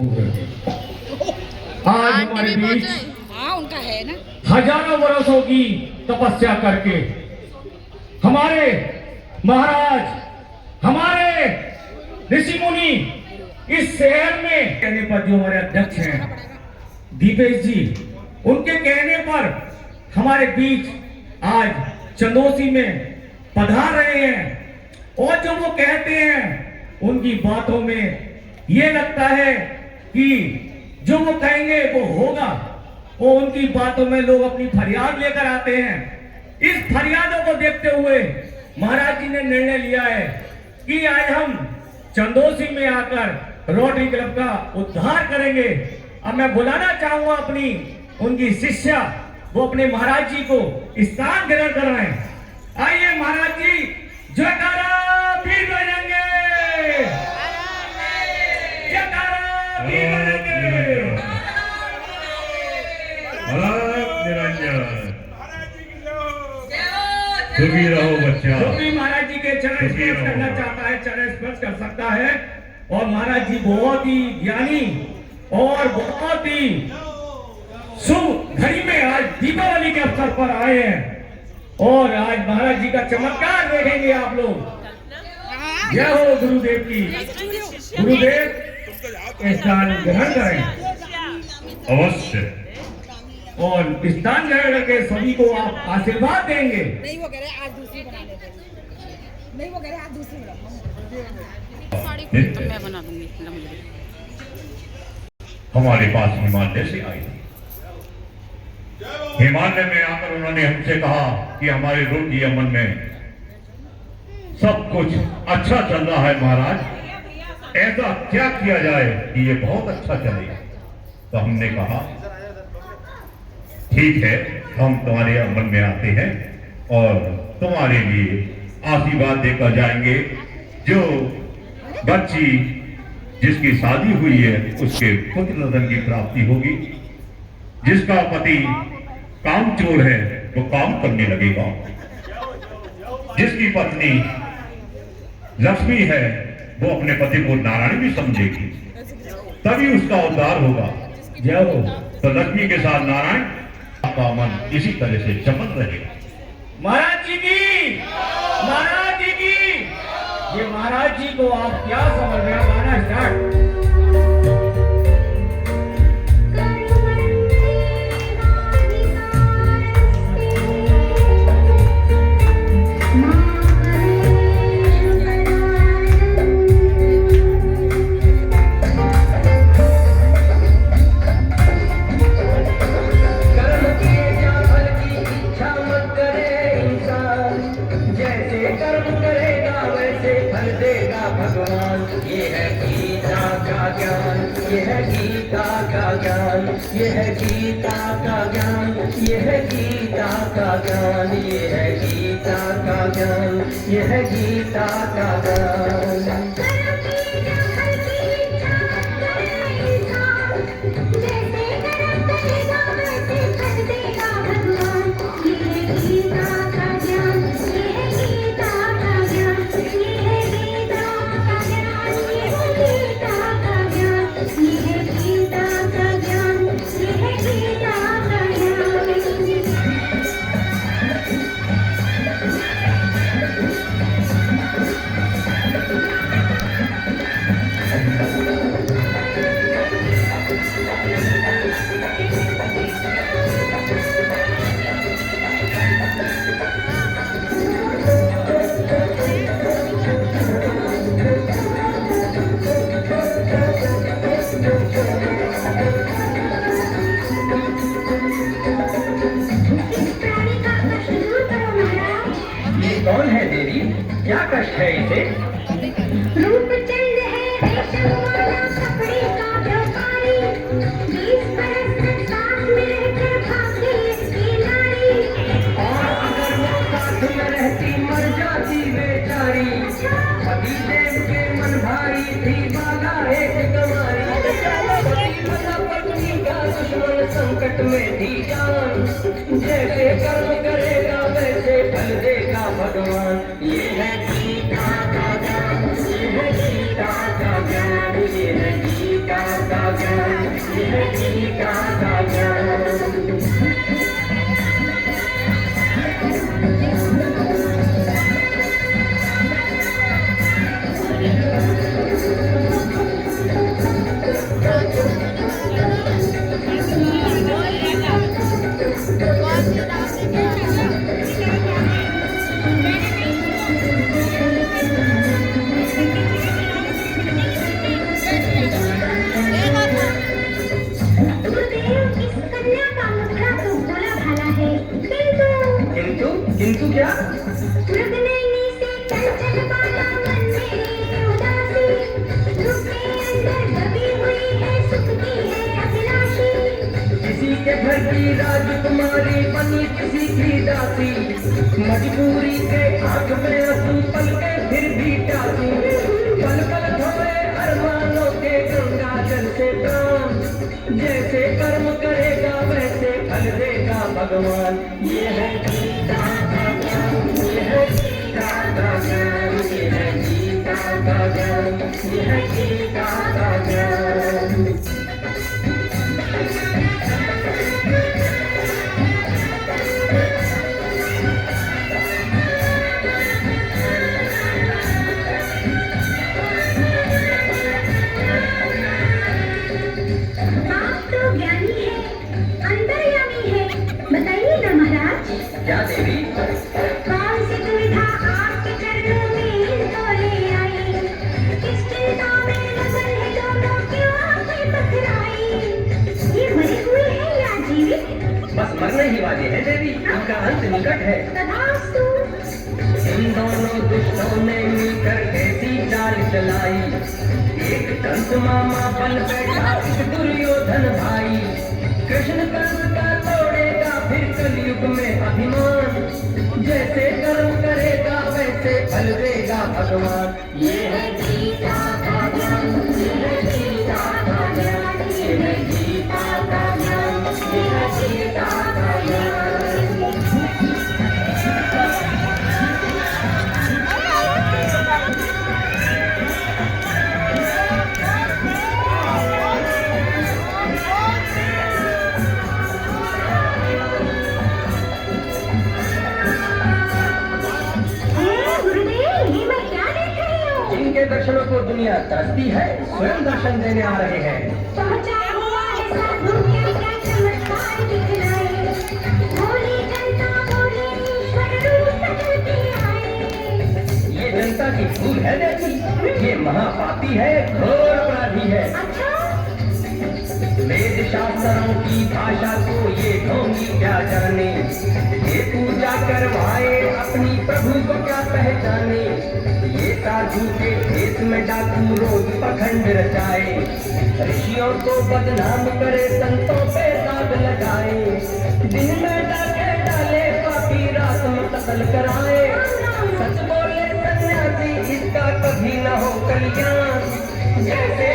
आज हमारे बीच हाँ उनका है ना, हजारों वर्षों की तपस्या करके हमारे महाराज, हमारे ऋषि मुनि इस शहर में कहने पर जो हमारे अध्यक्ष हैं दीपेश जी, उनके कहने पर हमारे बीच आज चंदोसी में पधार रहे हैं। और जो वो कहते हैं उनकी बातों में ये लगता है कि जो वो कहेंगे वो होगा। और उनकी बातों में लोग अपनी फरियाद लेकर आते हैं। इस फरियादों को देखते हुए महाराज जी ने निर्णय लिया है कि आज हम चंदोसी में आकर रोटरी क्लब का उद्धार करेंगे। अब मैं बुलाना चाहूंगा अपनी उनकी शिष्या, वो अपने महाराज जी को स्थान ग्रहण करवाएं। आइए महाराज जी, जयकारा वीर बजरंगे, जयकारा वीर बजरंगे। सुखी रहो बच्चा। जो भी महाराज जी के चरण स्पर्श करना चाहता है चरण स्पर्श कर सकता है। और महाराज जी बहुत ही ज्ञानी और बहुत ही शुभ घड़ी में आज दीपावली के अवसर पर आए हैं। और आज महाराज जी का चमत्कार देखेंगे आप लोग। जय हो गुरुदेव की। गुरुदेव स्थान ग्रहण करें अवश्य। और स्थान ग्रहण करके सभी को आप आशीर्वाद देंगे। नहीं वो कह रहे आज दूसरी बना लेते, नहीं वो कह रहे आज दूसरी मैं बना दूंगी। हमारे पास हिमालय से आई थी। हिमालय में आकर उन्होंने हमसे कहा कि हमारे रोटी अमन में सब कुछ अच्छा चल रहा है महाराज, ऐसा क्या किया जाए कि ये बहुत अच्छा चले। तो हमने कहा ठीक है, हम तुम्हारे अमन में आते हैं और तुम्हारे लिए आशीर्वाद देकर जाएंगे। जो बच्ची जिसकी शादी हुई है उसके पुत्र रतन की प्राप्ति होगी। जिसका पति कामचोर है वो काम करने लगेगा। जिसकी पत्नी लक्ष्मी है वो अपने पति को नारायण भी समझेगी, तभी उसका उद्धार होगा। जय हो। तो लक्ष्मी के साथ नारायण का मन इसी तरह से चमक रहेगा। महाराज जी की, महाराज जी की। ये महाराज जी को आप क्या समझ रहे हैं? गाना स्टार्ट। ये है गीता का ज्ञान, ये है गीता का ज्ञान, ये है गीता का ज्ञान, ये है गीता का ज्ञान, ये है गीता का ज्ञान, ये है गीता का ज्ञान। कौन है देवी? क्या कष्ट है इसे? रूपचंद है रेशम वाला कपड़े का व्यापारी, 20 बरस तक साथ में रहकर भागी इसकी नारी। और अगर वो साथ में रहती मर जाती बेचारी। पति देव के मन भारी थी बाला एक कमारी। पत्नी का दुश्मन संकट में थी जान, जैसे कर्म करेगा वैसे फल देगा भगवान। ये है गीता का ज्ञान, ये है गीता का ज्ञान, ये है गीता का ज्ञान, ये है गीता का ज्ञान। किंतु क्या? मृगनयनी से चंचल बाला मन में उदासी, रुके अंदर दबी हुई है सुख की है अभिलाषी। किसी के घर की राजकुमारी बनी किसी की दासी, मजबूरी के आंख में आंसू पल के फिर भी टासी। पल पल धोए अरमानों के गंगा जल से प्राण, जैसे कर्म करेगा वैसे फल देगा भगवान। ये है गीता का ज्ञान, ये है गीता का ज्ञान, ये है गीता का ज्ञान, ये है गीता का ज्ञान। आप तो ज्ञानी है, अंतर्यामी है, बताइए ना महाराज। क्या देवी? कौन सी दुविधा आपके चरणों में तो ले आई? किस चिंता में लगन है दोनों, क्यों आंखें पथराई? ये मरे हुए हैं या जीवित? बस मरने ही वाले हैं देवी, इनका अंत निकट है। तथास्तु। इन दोनों दुष्टों ने मिलकर ऐसी चाल चलाई, एक कंस मामा बन बैठा एक दुर्योधन भाई। कृष्ण कंस का तोड़ेगा फिर कलयुग में अभिमान, जैसे कर्म करेगा वैसे फल देगा भगवान। ये है गीता का ज्ञान, ये है गीता का ज्ञान, ये है गीता का ज्ञान, ये है गीता का ज्ञान। गुरुदेव, ये मैं क्या देख रही हूँ? इनके दर्शनों को दुनिया तरसती है, स्वयं दर्शन देने आ रहे हैं। पहुंचा हुआ है साधु, क्या क्या चमत्कार दिखलाए। भोली जनता बोले ईश्वर रूप बदलते आए। ये जनता की भूल है देवी, ये महापापी है, घोर अपराधी है। अच्छा, वेद शास्त्रों की भाषा को ये ढोंगी क्या जाने, ये पूजा करवाए अपनी प्रभु को क्या पहचाने। ये साधु के देश में डाकू रोज पखंड रचाए, ऋषियों को बदनाम करे संतों पे दाग लगाए। दिन में डाके डाले पापी, रात में कत्ल कराए। सच बोले सन्यासी, इसका कभी न हो कल्याण, जैसे